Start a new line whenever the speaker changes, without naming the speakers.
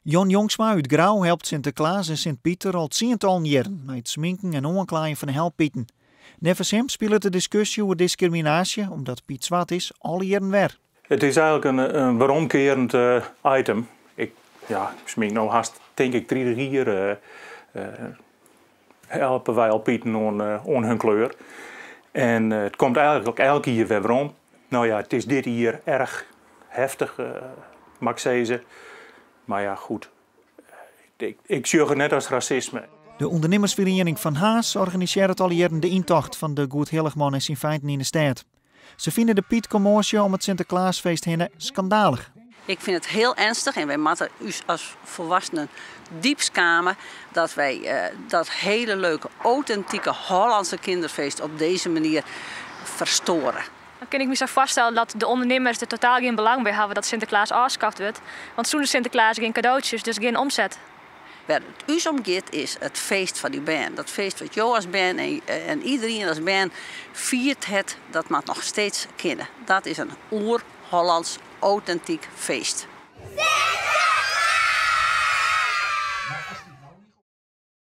Jon Jongsma uit Grauw helpt Sinterklaas en Sint-Pieter al tientallen jaren met het sminken en aanklaaien van de helpieten. Nevens hem speelt de discussie over discriminatie, omdat Piet zwart is, al jaren weer.
Het is eigenlijk een weeromkerend item. Ik smink nou haast, denk ik, 3 jaar helpen wij al Pieten aan hun kleur. En het komt eigenlijk ook elke keer weer waarom. Nou ja, het is dit hier erg heftig, mag ik zeggen. Maar ja, goed. Ik zie het net als racisme.
De ondernemersvereniging van Haas organiseert al jaren de intocht van de Goed Hilligman en zijn feinten in de stad. Ze vinden de Piet-commotie om het Sinterklaasfeest heen schandalig.
Ik vind het heel ernstig en wij moeten u als volwassenen diep schamen dat wij dat hele leuke, authentieke Hollandse kinderfeest op deze manier verstoren.
Dan kan ik me zo vaststellen dat de ondernemers er totaal geen belang bij hebben dat Sinterklaas afgeschaft wordt. Want zonder Sinterklaas geen cadeautjes, dus geen omzet.
Waar het u om gaat is het feest van die band. Dat feest wat jou als band en iedereen als band viert het, dat mag nog steeds kennen. Dat is een oer-Hollands authentiek feest.